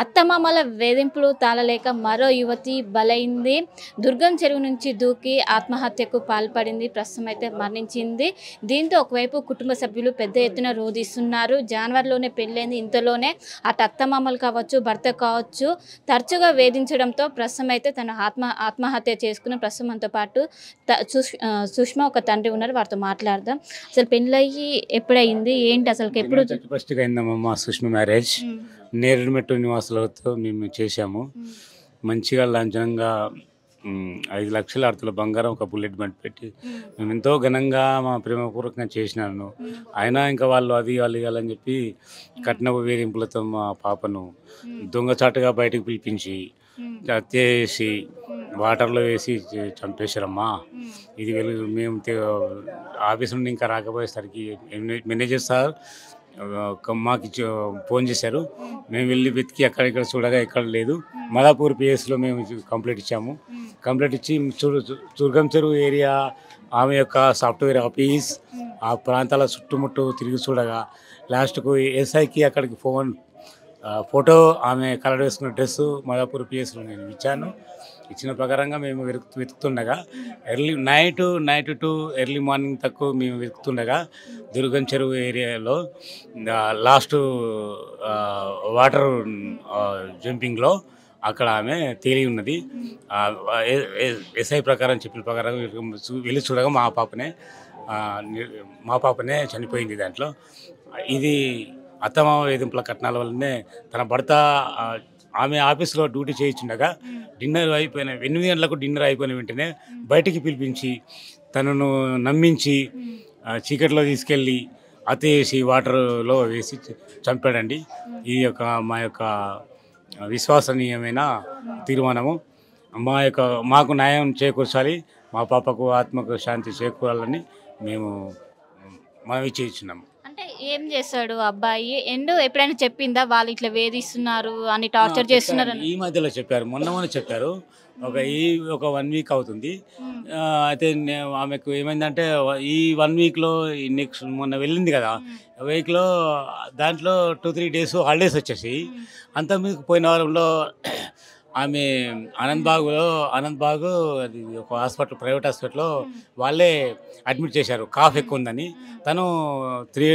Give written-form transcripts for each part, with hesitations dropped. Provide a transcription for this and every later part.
అత్తమామల వేధింపులు తాళలేక మరో యువతి బలైంది. దుర్గం చెరువు నుంచి దూకి ఆత్మహత్యకు పాల్పడింది. ప్రస్తుతం అయితే మరణించింది. దీంతో ఒకవైపు కుటుంబ సభ్యులు పెద్ద ఎత్తున రోధిస్తున్నారు. జనవరిలోనే పెళ్ళైంది. ఇంతలోనే అటు అత్తమామలు కావచ్చు, భర్త కావచ్చు తరచుగా వేధించడంతో ప్రస్తుతం అయితే తన ఆత్మహత్య చేసుకున్న ప్రస్తుతం మనతో పాటు సుష్మా ఒక తండ్రి ఉన్నారు. వారితో మాట్లాడదాం. అసలు పెళ్ళయ్యి ఎప్పుడయింది, ఏంటి అసలు ఎప్పుడు ఫస్ట్గా అయిందమ్మా సుష్మా మ్యారేజ్. నేరేడుమెట్టు నివాసులతో మేము చేశాము. మంచిగా లాంఛనంగా 5 లక్షల అర్థుల బంగారం, ఒక బుల్లెట్ బండి పెట్టి మేము ఎంతో ఘనంగా మా ప్రేమపూర్వకంగా చేసినాను. అయినా ఇంకా వాళ్ళు అది అని చెప్పి కట్నపు వేధింపులతో మా పాపను దొంగచాటుగా బయటకు పిలిపించి హత్య చేసి వాటర్లో వేసి చంపేశారమ్మా. ఇది మేము ఆఫీస్ నుండి ఇంకా రాకపోయేసరికి మేనేజర్ సార్ మాకు ఫోన్ చేశారు. మేము వెళ్ళి వెతికి అక్కడిక్కడ చూడగా ఎక్కడ లేదు. మదాపూర్ పిఎస్లో మేము కంప్లైంట్ ఇచ్చాము. కంప్లైంట్ ఇచ్చి దుర్గం చెరువు ఏరియా ఆమె యొక్క సాఫ్ట్వేర్ ఆఫీస్ ఆ ప్రాంతాల చుట్టుముట్టు తిరిగి చూడగా లాస్ట్కు ఎస్ఐకి అక్కడికి ఫోటో ఆమె కలర్ వేసుకున్న డ్రెస్సు మదాపూర్ పిఎస్లో నేను ఇచ్చాను. ఇచ్చిన ప్రకారంగా మేము వెతుకుతుండగా నైట్ టు ఎర్లీ మార్నింగ్ తక్కువ మేము వెతుకుతుండగా దుర్గం చెరువు ఏరియాలో లాస్ట్ వాటర్ జంపింగ్లో అక్కడ ఆమె తేలి ఉన్నది. ఎస్ఐ ప్రకారం చెప్పిన ప్రకారం వెళ్ళి చూడగా మా పాపనే చనిపోయింది. దాంట్లో ఇది అత్తమామ వేధింపుల కట్నాల వల్లనే తన భర్త ఆమె ఆఫీస్లో డ్యూటీ చేయించుండగా 8 గంటలకు డిన్నర్ అయిపోయిన వెంటనే బయటికి పిలిపించి తనను నమ్మించి చీకట్లో తీసుకెళ్ళి హత్య చేసి వాటర్లో వేసి చంపాడండి. ఇది మా యొక్క విశ్వసనీయమైన తీర్మానము. మాకు న్యాయం చేకూర్చాలి, మా పాపకు ఆత్మకు శాంతి చేకూరాలని మేము మనవి చేయించున్నాము. అంటే ఏం చేస్తాడు అబ్బాయి? ఎప్పుడైనా చెప్పిందా వాళ్ళు ఇట్లా వేధిస్తున్నారు అని, టార్చర్ చేస్తున్నారు అని? ఈ మధ్యలో చెప్పారు, మొన్న చెప్పారు. ఒక 1 వీక్ అవుతుంది. అయితే ఆమెకు ఏమైందంటే ఈ 1 వీక్లో నెక్స్ట్ మొన్న వెళ్ళింది కదా, వీక్లో దాంట్లో 2-3 డేస్ హాలిడేస్ వచ్చేసి అంతకుముందు పోయిన వారంలో ఆమె ఆనంద్ బాగ్ అది ఒక హాస్పిటల్, ప్రైవేట్ హాస్పిటల్లో వాళ్ళే అడ్మిట్ చేశారు. కాఫ్ ఎక్కువ ఉందని. తను 3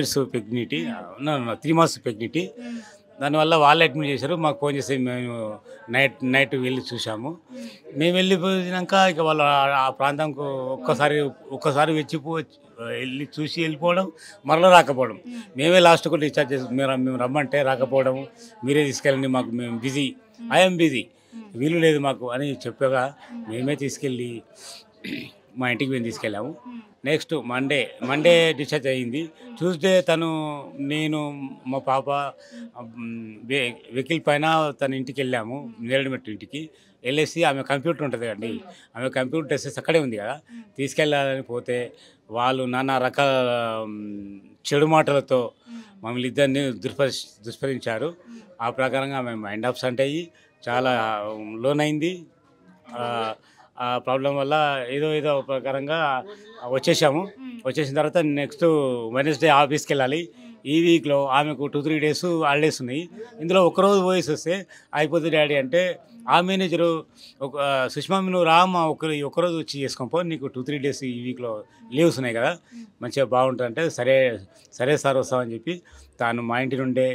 months ప్రెగ్నెంటీ. దానివల్ల వాళ్ళే అడ్మిట్ చేశారు. మాకు ఫోన్ చేసి మేము నైట్ వెళ్ళి చూసాము. మేము వెళ్ళిపోయినాక ఇక వాళ్ళు ఆ ప్రాంతంకు ఒక్కసారి వెళ్ళి చూసి వెళ్ళిపోవడం, మరలా రాకపోవడం. మేమే లాస్ట్కు డిశ్చార్జ్ చేసి మేము రమ్మంటే రాకపోవడం, మీరే తీసుకెళ్ళండి, మేము బిజీ, ఐఎమ్ బిజీ, వీలు లేదు మాకు అని చెప్పగా మేమే తీసుకెళ్ళి మా ఇంటికి మేము తీసుకెళ్ళాము. నెక్స్ట్ మండే డిశ్చార్జ్ అయ్యింది. ట్యూస్డే నేను మా పాప వెహికల్ పైన తన ఇంటికి వెళ్ళాము, నేరేడుమెట్టు ఇంటికి వెళ్ళేసి ఆమె కంప్యూటర్ ఉంటుంది కదండి, ఆమె కంప్యూటర్ టెస్ట్ అక్కడే ఉంది కదా, తీసుకెళ్ళాలని పోతే వాళ్ళు నానా రకాల చెడు మాటలతో మమ్మల్ని ఇద్దరిని దుష్పరించారు. ఆ ప్రకారంగా ఆమె మైండ్ అప్సెట్ అయ్యి చాలా లోన్ అయింది. ఆ ప్రాబ్లం వల్ల ఏదో ప్రకారంగా వచ్చేసిన తర్వాత నెక్స్ట్ వెడ్నెస్డే ఆఫీస్కి వెళ్ళాలి. ఈ వీక్లో ఆమెకు 2-3 డేస్ హాలిడేస్ ఉన్నాయి. ఇందులో ఒకరోజు పోయేసి వస్తే అయిపోతుంది డాడీ అంటే, ఆ మేనేజరు సుష్మా నువ్వు రామ్మా, ఒకరోజు వచ్చి చేసుకోపో, నీకు 2-3 డేస్ ఈ వీక్లో లీవ్స్ ఉన్నాయి కదా, మంచిగా బాగుంటుంది అంటే సరే సార్ వస్తామని చెప్పి తాను మా ఇంటి నుండే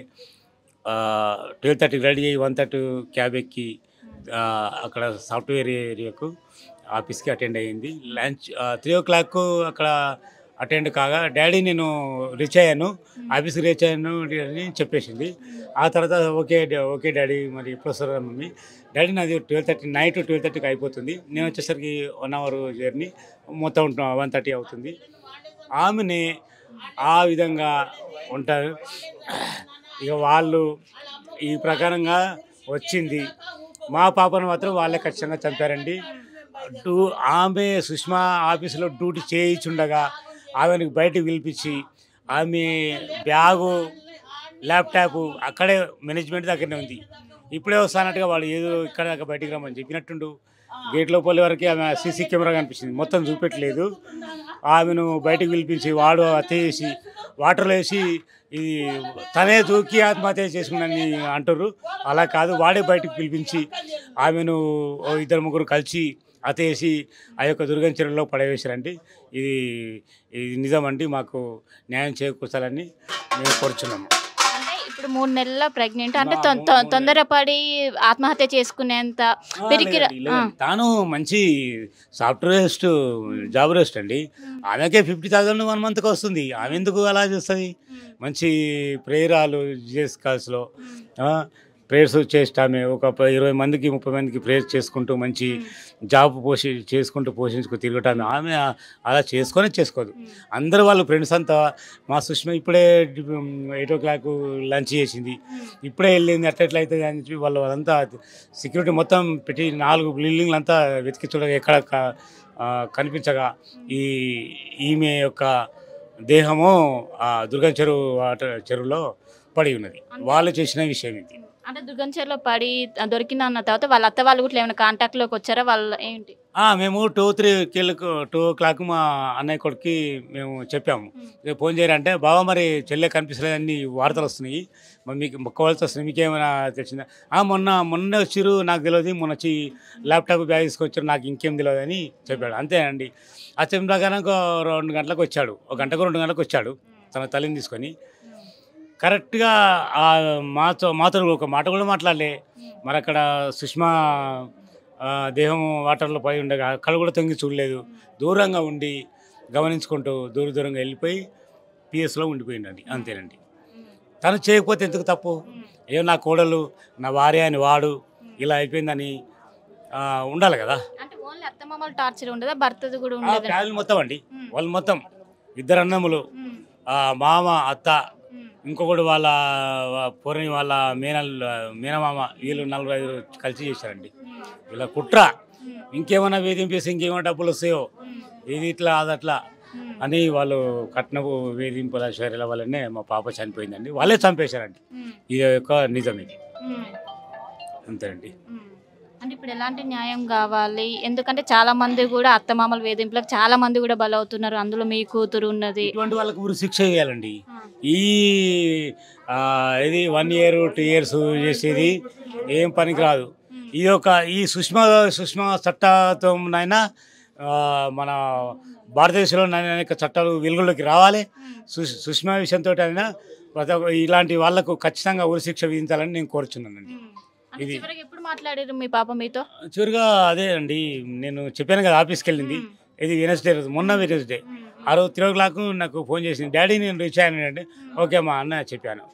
12:30 రెడీ అయ్యి 1:30 క్యాబ్ ఎక్కి అక్కడ సాఫ్ట్వేర్ ఏరియాకు ఆఫీస్కి అటెండ్ అయ్యింది. లంచ్ 3 o'clock అక్కడ అటెండ్ కాగా డాడీ నేను రీచ్ అయ్యాను, ఆఫీస్కి రీచ్ అయ్యాను అని చెప్పేసింది. ఆ తర్వాత ఓకే డాడీ, మరి ఎప్పుడు వస్తారు మమ్మీ? డాడీ నాది 12:30 నైట్ 12:30కి అయిపోతుంది, నేను వచ్చేసరికి 1 hour జర్నీ, మొత్తం 1:30 అవుతుంది. ఆమెని ఆ విధంగా ఉంటారు. ఇక వాళ్ళు ఈ ప్రకారంగా వచ్చింది. మా పాపను మాత్రం వాళ్ళే ఖచ్చితంగా చంపారండి. ఆమె సుష్మా ఆఫీసులో డ్యూటీ చేయించుండగా ఆమెను బయటకు పిలిపించి ఆమె బ్యాగు, ల్యాప్టాప్ అక్కడే మేనేజ్మెంట్ దగ్గరనే ఉంది. ఇప్పుడే వస్తానట్టుగా వాళ్ళు ఏదో ఇక్కడ దాకా బయటికి రమ్మని చెప్పినట్టుండు. గేట్ లోపలి వరకు ఆమె సీసీ కెమెరా కనిపించింది, మొత్తం చూపెట్టలేదు. ఆమెను బయటకు పిలిపించి వాడు హత్య చేసి వాటర్లో వేసి ఇది తనే దూకి ఆత్మహత్య చేసుకున్నని అంటారు. అలా కాదు, వాడే బయటకు పిలిపించి ఆమెను ఇద్దరు ముగ్గురు కలిసి అతేసి ఆ యొక్క దుర్గం చెరువులో పడవేశారండి. ఇది ఇది నిజమండి. మాకు న్యాయం చేకూర్చాలని మేము కోరుచున్నాము. అంటే ఇప్పుడు 3 నెలల ప్రెగ్నెంట్ అంటే తొందరపడి ఆత్మహత్య చేసుకునేంత పెరిగి తాను మంచి సాఫ్ట్వేర్ జాబ్ రెస్ట్ అండి. ఆమెకే 50,000 1 మంత్కి వస్తుంది. ఆమె ఎందుకు అలా చేస్తుంది? మంచి ప్రేయరాలు చేసుకోవాల్సిలో ప్రేయర్స్ చేస్తామే ఒక 20 మందికి 30 మందికి ప్రేయర్స్ చేసుకుంటూ మంచి జాబ్ చేసుకుంటూ పోషించుకు తిరగటామే. ఆమె అలా చేసుకోదు. అందరూ వాళ్ళు ఫ్రెండ్స్ అంతా మా సుష్మ ఇప్పుడే 8 o'clock లంచ్ చేసింది, ఇప్పుడే వెళ్ళింది, అట్లా అవుతుంది అని చెప్పి వాళ్ళంతా సెక్యూరిటీ మొత్తం పెట్టి 4 బిల్డింగ్లు అంతా వెతికి చూడగా ఎక్కడ కనిపించగా ఈమె యొక్క దేహము ఆ దుర్గం చెరువులో పడి ఉన్నది. వాళ్ళు చేసిన విషయం ఇది. అంటే దుర్గం చెరువులో పడి దొరికింది అన్న తర్వాత వాళ్ళ అత్త వాళ్ళు కూడా ఏమైనా కాంటాక్ట్లోకి వచ్చారా? వాళ్ళు ఏంటి మేము 2 o'clock మా అన్నయ్య కొడుకు మేము చెప్పాము, ఫోన్ చేయరంటే బాబా మరి చెల్లె కనిపిస్తలేదని వార్తలు వస్తున్నాయి, మీకు మొక్కవలసి వస్తుంది, మీకేమైనా తెలిసిందా? మొన్న వచ్చిర్రు, నాకు తెలియదు, మొన్న వచ్చి ల్యాప్టాప్ బ్యాగ్ తీసుకొచ్చారు, నాకు ఇంకేం తెలియదు అని చెప్పాడు. అంతేనండి. ఆ చెప్పిన ప్రకారం 2 గంటలకు వచ్చాడు, 1 గంటకు 2 గంటలకు వచ్చాడు తన తల్లిని తీసుకొని. కరెక్ట్గా మాతో ఒక మాట కూడా మాట్లాడలే. మరి అక్కడ సుష్మా దేహం వాటర్లో పడి ఉండగా కళ్ళు కూడా తొంగి చూడలేదు. దూరంగా ఉండి గమనించుకుంటూ దూరంగా వెళ్ళిపోయి పిఎస్లో ఉండిపోయిందండి. అంతేనండి. తను చేయకపోతే ఎందుకు తప్పు? ఏమో నా కోడలు నా భార్య అని వాడు ఇలా అయిపోయిందని ఉండాలి కదా. టార్చర్ ఉండదా? భర్తది కూడా ఉండదు. ఫ్యామిలీ మొత్తం అండి, వాళ్ళు మొత్తం 2 అన్నములు, మామ అత్త, ఇంకొకటి వాళ్ళ పొరని వాళ్ళ మేనమామ, వీళ్ళు 4-5 కలిసి చేశారండి. ఇలా కుట్ర, ఇంకేమైనా వేధింపేసి ఇంకేమైనా డబ్బులు వస్తాయో ఇది ఇట్లా అదట్లా అని వాళ్ళు కట్నపు వేధింపుల చర్యల వల్లనే మా పాప చనిపోయిందండి. వాళ్ళే చంపేశారండి. ఇది యొక్క నిజం ఇది. అంతేనండి. అంటే ఇప్పుడు ఎలాంటి న్యాయం కావాలి? ఎందుకంటే చాలా మంది కూడా అత్తమామల వేధింపులకు చాలా మంది కూడా బలవుతున్నారు. అందులో మీ కూతురు ఉన్నది. ఇటువంటి వాళ్ళకి ఊరు శిక్ష వేయాలండి. ఇది 1 year 2 years చేసేది ఏం పనికి రాదు. ఈ సుష్మా చట్టంనైనా మన భారతదేశంలో అనేక చట్టాలు వెలుగులోకి రావాలి. సుష్మా విషయంతో అయినా ఇలాంటి వాళ్లకు ఖచ్చితంగా ఊరు శిక్ష విధించాలని నేను కోరుచున్నానండి. ఇది ఎప్పుడు మాట్లాడారు మీ పాప మీతో? చివరిగా అదే అండి, నేను చెప్పాను కదా ఆఫీస్కి వెళ్ళింది. ఇది వెనస్డే రోజు, మొన్న వెనస్డే. ఆ రోజు 3 o'clock నాకు ఫోన్ చేసింది, డాడీ నేను రీచ్ అయ్యాను అంటే. ఓకే మా అన్న చెప్పాను.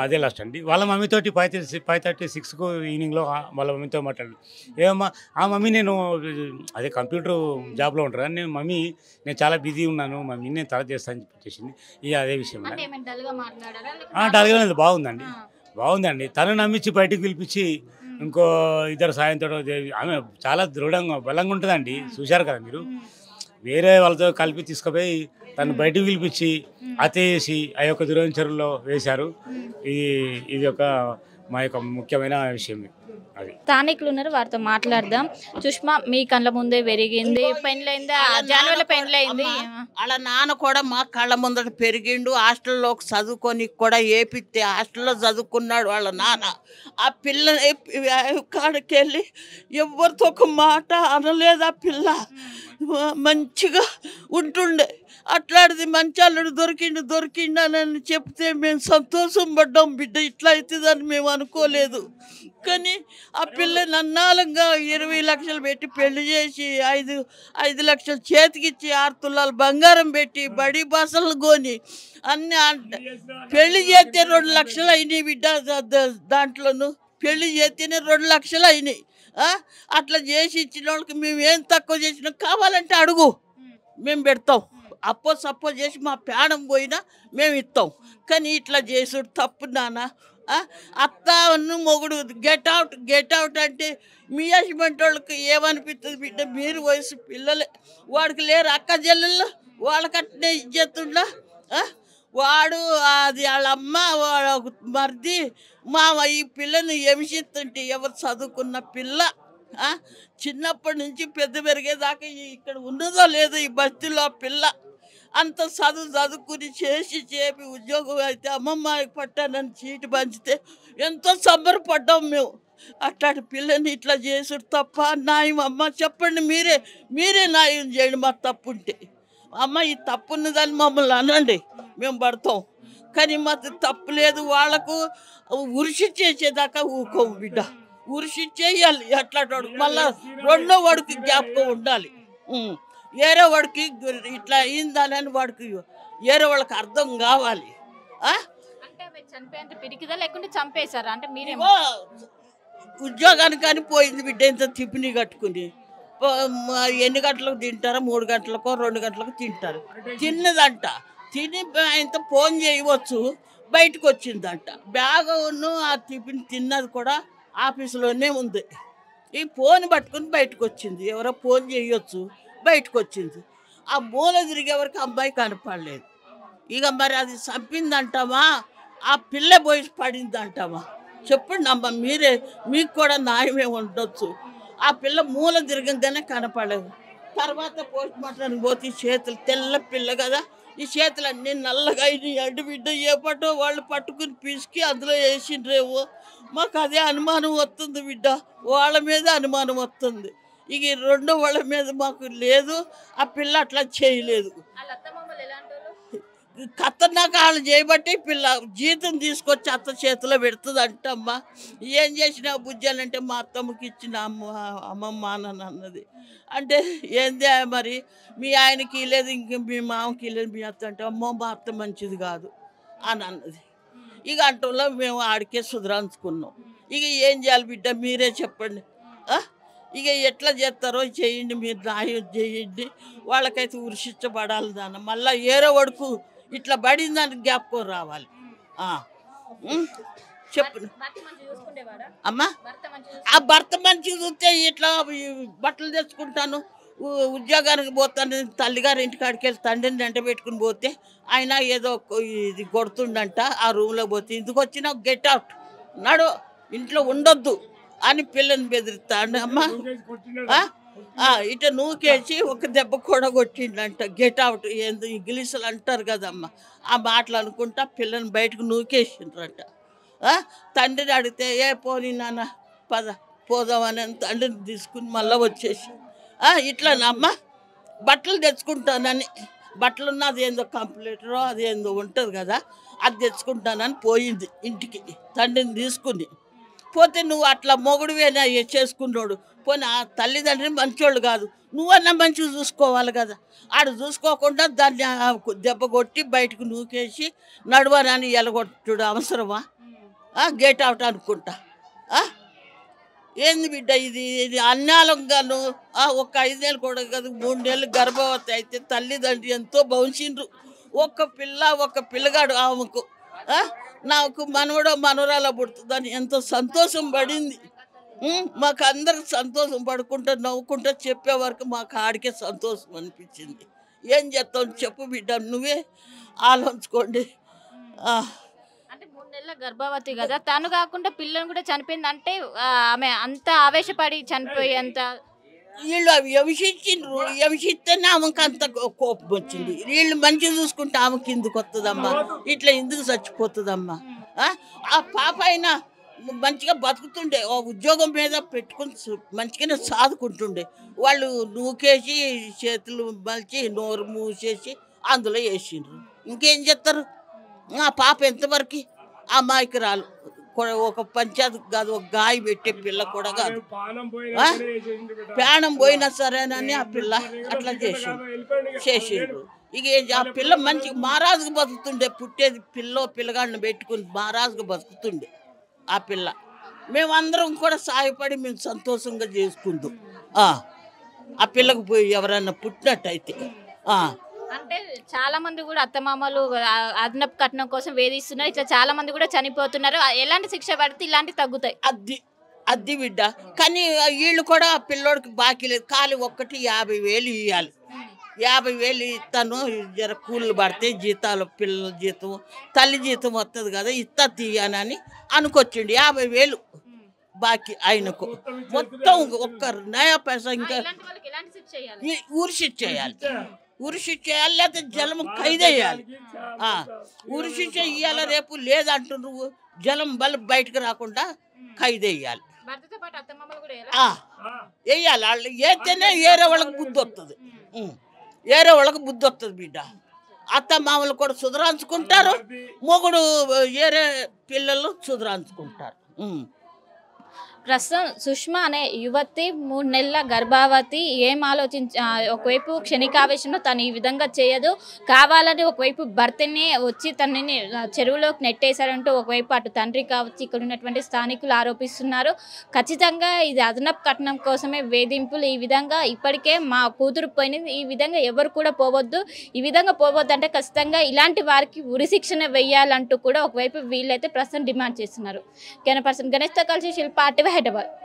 అదే లాస్ట్ అండి. వాళ్ళ మమ్మీతోటి 5:36కు ఈవినింగ్లో వాళ్ళ మమ్మీతో మాట్లాడు. ఏమమ్మా ఆ మమ్మీ నేను అదే కంప్యూటర్ జాబ్లో ఉంటారు, నేను నేను చాలా బిజీ ఉన్నాను మమ్మీ, నేను తర్వాత చేస్తాను అని చెప్పేసింది. ఇక అదే విషయం డల్గా బాగుందండి. తను నమ్మించి బయటికి పిలిపించి ఇంకో 2 సాయంతో ఆమె చాలా దృఢంగా బలంగా ఉంటుందండి. చూశారు కదా మీరు. వేరే వాళ్ళతో కలిపి తీసుకుపోయి తను బయటికి పిలిపించి అతేసి ఆ యొక్క దుర్గం చెరువులో వేశారు. ఇది ఒక మా యొక్క ముఖ్యమైన విషయం. అది స్థానికులు ఉన్నారు, వారితో మాట్లాడదాం. సుష్మా మీ కళ్ళ ముందే పెరిగింది, పెళ్ళైంది, జనవరిలో పెళ్ళైంది. వాళ్ళ నాన్న కూడా మా కళ్ళ ముందట పెరిగిండు. హాస్టల్లో చదువుకొని కూడా ఏపిస్తే హాస్టల్లో చదువుకున్నాడు వాళ్ళ నాన్న. ఆ పిల్ల కాడికి వెళ్ళి ఎవరితో ఒక మాట అనలేదు. ఆ పిల్ల మంచిగా ఉంటుండే. అట్లాంటిది మంచి అల్లుడు దొరికిండని చెప్తే మేము సంతోషం పడ్డాం. బిడ్డ ఇట్లా అవుతుందని మేము అనుకోలేదు. కానీ ఆ పిల్ల నన్నాలంగా 20 లక్షలు పెట్టి పెళ్లి చేసి 5 లక్షలు చేతికిచ్చి 6 తులాలు బంగారం పెట్టి బడి బసలు కొని అన్ని పెళ్లి చేస్తే 2 లక్షలు అయినాయి బిడ్డ. దాంట్లోనూ పెళ్లి చేస్తేనే 2 లక్షలు అయినాయి. అట్లా చేసి ఇచ్చిన వాళ్ళకి మేము ఏం తక్కువ చేసినా కావాలంటే అడుగు, మేము పెడతాం. సప్పో చేసి మా ప్రాణం పోయినా మేము ఇస్తాం. కానీ ఇట్లా చేసుడు తప్పు నాన్న. అత్తను మొగుడు గెట్ అవుట్ అంటే మీ హస్బెండ్ వాళ్ళకి ఏమనిపిస్తుంది బిడ్డ? మీరు వయసు పిల్లలే, వాడికి లేరు అక్క చెల్లెళ్ళు, వాళ్ళకట్నే ఇచ్చేస్తుండ. వాడు అది వాళ్ళ అమ్మ వాడు మరిది మామ ఈ పిల్లని హింసిస్తుంటే ఎవరు చదువుకున్న పిల్ల చిన్నప్పటి నుంచి పెద్ద పెరిగేదాకా ఇక్కడ ఉన్నదో లేదో ఈ బస్తీలో పిల్ల అంత చదువుకుని చేపి ఉద్యోగం అయితే అమ్మమ్మ పట్టానని చీటి పంచితే ఎంతో సంబరపడ్డాం మేము. అట్లాంటి పిల్లని ఇట్లా చేసుడు తప్ప న్యాయం అమ్మ? చెప్పండి, మీరే న్యాయం చేయండి. మా తప్పు ఉంటే అమ్మ ఈ తప్పు ఉన్నదని మమ్మల్ని అనండి, మేము పడతాం. కానీ మాకు తప్పు లేదు. వాళ్ళకు ఉరిసి చేసేదాకా ఊకోము బిడ్డ, ఉరిసి చేయాలి. అట్లాంటి మళ్ళా రెండో వాడికి జ్ఞాపకం ఉండాలి. వేరే వాడికి ఇట్లా అయిందని వాడికి వేరే వాళ్ళకి అర్థం కావాలి. ఉద్యోగానికి కానీ పోయింది బిడ్డ, ఇంత తిప్పిని కట్టుకుని. ఎన్ని గంటలకు తింటారో 3 గంటలకో 2 గంటలకు తింటారు. తిన్నదంట, తిని ఇంత ఫోన్ చేయవచ్చు, బయటకు వచ్చిందంట. బ్యాగును ఆ టిఫిన్ తిన్నది కూడా ఆఫీసులోనే ఉంది. ఈ ఫోన్ పట్టుకుని బయటకు వచ్చింది. ఎవరో ఫోన్ చేయొచ్చు, బయటకు వచ్చింది. ఆ మూల తిరిగే వరకు అమ్మాయి కనపడలేదు. ఇక మరి అది చంపిందంటామా, ఆ పిల్ల పోయి పడిందంటామా? చెప్పండి అమ్మ, మీకు కూడా న్యాయమే ఉండొచ్చు. ఆ పిల్ల మూల తిరగంగానే కనపడలేదు. తర్వాత పోస్ట్ మార్టంకి పోతే చేతులు తెల్ల పిల్ల కదా, ఈ చేతులు అన్నీ నల్లగా అయినాయి. అడ్డు బిడ్డ ఏ పట్టో వాళ్ళు పట్టుకుని పిసికి అందులో వేసిండ్రేమో. మాకు అదే అనుమానం వస్తుంది బిడ్డ, వాళ్ళ మీద అనుమానం వస్తుంది. ఇక రెండో వాళ్ళ మీద మాకు లేదు. ఆ పిల్ల అట్లా చేయలేదు. ఖతర్నాక్ వాళ్ళు చేయబట్టి పిల్ల జీతం తీసుకొచ్చి అత్త చేతిలో పెడుతుంది అంటమ్మా. ఏం చేసినా బుజ్జాలంటే మా అత్తమ్మకి ఇచ్చిన అమ్మమ్మ అని అన్నది. అంటే ఏంది మరి మీ ఆయనకి లేదు, ఇంక మీ మామకి లేదు, మీ అత్త అంటే అమ్మో మా అత్త మంచిది కాదు అని అన్నది. ఇక అంటలో మేము ఆడికే సుధరాంచుకున్నాం. ఇక ఏం చేయాలి బిడ్డ, మీరే చెప్పండి. ఇక ఎట్లా చేస్తారో చేయండి, మీరు న్యాయం చేయండి. వాళ్ళకైతే ఉరిశించబడాలి దాన్ని. మళ్ళీ ఏరో వడుకు ఇట్లా పడిందని జ్ఞాపకం రావాలి. చెప్పు అమ్మా. ఆ భర్త మంచిగా చూస్తే ఇట్లా బట్టలు తెచ్చుకుంటాను, ఉద్యోగానికి పోతాను, తల్లిగారి ఇంటికాడికి వెళ్ళి తండ్రిని వెంట పెట్టుకుని పోతే ఆయన ఏదో ఇది కొడుతుండంట. ఆ రూమ్లో పోతే ఇందుకు వచ్చినా గెట్ అవుట్, నాడు ఇంట్లో ఉండొద్దు అని పిల్లని బెదిరిస్తాడు. అమ్మా ఇట నూకేసి ఒక దెబ్బ కూడా కొట్టిండంట. గెట్ అవుట్ ఏందో ఇంగ్లీషులు అంటారు కదమ్మా, ఆ మాటలు అనుకుంటా పిల్లని బయటకు నూకేసిండ్రంట. తండ్రిని అడిగితే పోనీ నాన్న పద పోదామని తండ్రిని తీసుకుని మళ్ళీ వచ్చేసి ఇట్లానమ్మ బట్టలు తెచ్చుకుంటానని, బట్టలున్న అదేందో కంప్యూటరో అదేందో ఉంటుంది కదా, అది తెచ్చుకుంటానని పోయింది ఇంటికి తండ్రిని తీసుకుని. పోతే నువ్వు అట్లా మొగుడువేనా చేసుకున్నాడు, పోనీ ఆ తల్లిదండ్రిని మంచోళ్ళు కాదు, నువ్వన్నా మంచిగా చూసుకోవాలి కదా. ఆడు చూసుకోకుండా దాన్ని దెబ్బ కొట్టి బయటకు నూకేసి నడవనని ఎలగొట్టుడు అవసరమా? గేట్ అవుట్ అనుకుంటా. ఏంది బిడ్డ ఇది అన్యాలంగాను. ఒక 5 నెలలు కూడా కాదు, 3 నెలలు గర్భవతి అయితే తల్లిదండ్రి ఎంతో భవించిండ్రు. ఒక పిల్లగాడు ఆమెకు. నాకు మనవడో మనవరాలో పుడుతుందని ఎంతో సంతోషం పడింది. మాకు అందరికి సంతోషం పడుకుంటూ నవ్వుకుంటూ చెప్పే వరకు మాకు ఆడికే సంతోషం అనిపించింది. ఏం చేస్తావు చెప్పు బిడ్డ, నువ్వే ఆలోచించుకోండి. అంటే 3 నెలల గర్భవతి కదా, తను కాకుండా పిల్లని కూడా చనిపోయింది అంటే ఆమె అంత ఆవేశపడి చనిపోయేంత. వీళ్ళు అవి యవిషిస్తేనే ఆమెకు అంత కోపం వచ్చింది. వీళ్ళు మంచిగా చూసుకుంటే ఆమెకి ఎందుకు వస్తుందమ్మా, ఇట్లా ఎందుకు చచ్చిపోతుందమ్మా? ఆ పాప అయినా మంచిగా బతుకుతుండే, ఉద్యోగం మీద పెట్టుకుని మంచిగానే సాదుకుంటుండే. వాళ్ళు నూకేసి చేతులు మలిచి నోరు మూసేసి అందులో వేసిండ్రు. ఇంకేం చేస్తారు? ఆ పాప ఎంతవరకు అమాయకురాలు, ఒక పంచాయతీ కాదు, ఒక గాయ పెట్టే పిల్ల కూడా కాదు. ప్రాణం పోయినా సరేనని ఆ పిల్ల అట్లా చేసిండ్రు. ఇక ఆ పిల్ల మంచి మహారాజుకు బతుకుతుండే, పుట్టేది పిల్లగాడిని పెట్టుకుని మహారాజుకు బతుకుతుండే ఆ పిల్ల. మేమందరం కూడా సాయపడి మేము సంతోషంగా చేసుకుందాం. ఆ పిల్లకు పోయి ఎవరన్నా పుట్టినట్టయితే. అంటే చాలా మంది కూడా అత్తమామలు అదనపు కట్నం కోసం వేధిస్తున్నారు, ఇట్లా చాలా మంది కూడా చనిపోతున్నారు. ఎలాంటి శిక్ష పడితే ఇలాంటి తగ్గుతాయి? అద్ది బిడ్డ. కానీ వీళ్ళు కూడా ఆ పిల్లోడికి బాకీ లేదు, ఖాళీ 50,000 ఇవ్వాలి. 50,000 ఇస్తాను, జర కూలీలు పడితే జీతాలు, పిల్లల జీతం, తల్లి జీతం వస్తుంది కదా, ఇస్తా తీయనని అనుకొచ్చిండు. 50,000 బాకీ ఆయనకు. మొత్తం ఒక్క నయా పైసా ఇంకా ఊరిషిట్ చేయాలి. ఉరిశిక్ష వేయాలి, లేకపోతే జలం ఖైదేయాలి. ఉరిశిక్ష ఇయ్యాల రేపు లేదంటున్నారు, జలం బయటకు రాకుండా ఖైదేయాలి. వేయాలి. వాళ్ళు వేస్తేనే ఏరే వాళ్ళకి బుద్ధి వస్తుంది. ఏరే వాళ్ళకి బుద్ధి వస్తుంది బిడ్డ. అత్త మామలు కూడా సుధరాంచుకుంటారు, మొగుడు ఏరే పిల్లలు సుధరాంచుకుంటారు. ప్రస్తుతం సుష్మా అనే యువతి 3 నెలల గర్భావతి. ఏం ఒకవైపు క్షణికావేశంలో తను ఈ విధంగా చేయదు, కావాలని ఒకవైపు భర్తనే వచ్చి తనని చెరువులోకి నెట్టేశారంటూ ఒకవైపు అటు తండ్రి కావచ్చు, ఇక్కడ ఉన్నటువంటి స్థానికులు ఆరోపిస్తున్నారు. ఖచ్చితంగా ఇది అదనపు కట్నం కోసమే వేధింపులు. ఈ విధంగా ఇప్పటికే మా కూతురు పోయినది, ఈ విధంగా ఎవరు కూడా పోవద్దు, ఈ విధంగా పోవద్దు అంటే ఖచ్చితంగా ఇలాంటి వారికి ఉరిశిక్షణ వెయ్యాలంటూ కూడా ఒకవైపు వీళ్ళైతే ప్రస్తుతం డిమాండ్ చేస్తున్నారు. కెమెరా పర్సన్ గణేష్తో కలిసి శిల్ప, హైదరాబాద్.